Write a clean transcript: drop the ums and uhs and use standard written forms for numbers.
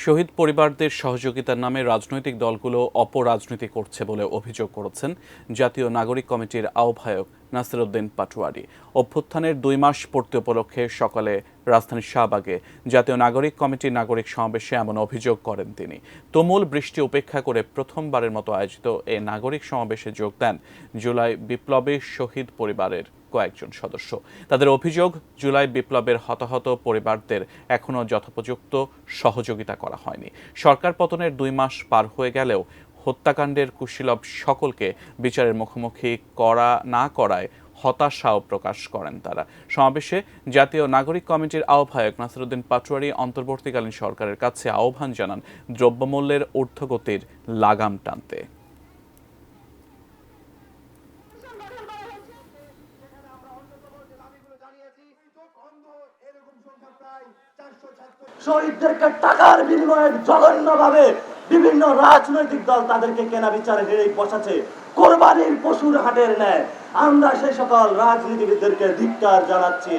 শহীদ পরিবারদের সহযোগিতার নামে রাজনৈতিক দলগুলো অপরাজনীতি করছে বলে অভিযোগ করেছেন জাতীয় নাগরিক কমিটির আহ্বায়ক নাসির উদ্দিন পাটোয়ারী। অভ্যুত্থানের ২ মাস পূর্তি উপলক্ষে সকালে রাজধানীর শাহবাগে জাতীয় নাগরিক কমিটির নাগরিক সমাবেশে এমন অভিযোগ করেন তিনি। তুমুল বৃষ্টি উপেক্ষা করে প্রথমবারের মতো আয়োজিত এই নাগরিক সমাবেশে যোগ দেন জুলাই বিপ্লবে শহীদ পরিবারের কয়েকজন সদস্য। তাদের অভিযোগ, জুলাই বিপ্লবের হতাহত পরিবারদের এখনও যথোপযুক্ত সহযোগিতা করা হয়নি। সরকার পতনের ২ মাস পার হয়ে গেলেও হত্যাকাণ্ডের কুশীলব সকলকে বিচারের মুখোমুখি করা না করায় হতাশাও প্রকাশ করেন তারা। সমাবেশে জাতীয় নাগরিক কমিটির আহ্বায়ক নাসির উদ্দিন পাটোয়ারী অন্তর্বর্তীকালীন সরকারের কাছে আহ্বান জানান দ্রব্যমূল্যের ঊর্ধ্বগতির লাগাম টানতে। শহীদদেরকে টাকার বিনিময়ে জঘন্যভাবে বিভিন্ন রাজনৈতিক দল তাদেরকে কেনা বিচারে বসাচ্ছে কোরবানির পশুর হাটের ন্যায়। আমরা সেই সকল রাজনীতিবিদদেরকে ধিক্কার জানাচ্ছি।